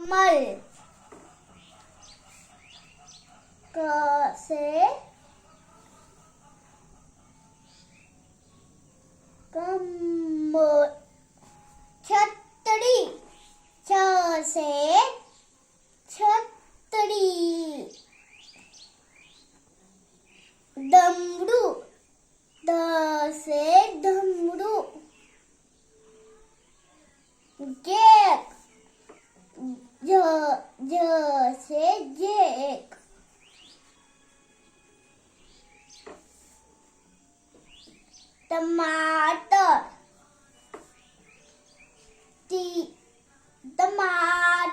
कमल, क से कमल, छतरी, छ से छतरी, डमरू, ड से डमरू, जेक, ज से जेक, टमाटर, टमाटर,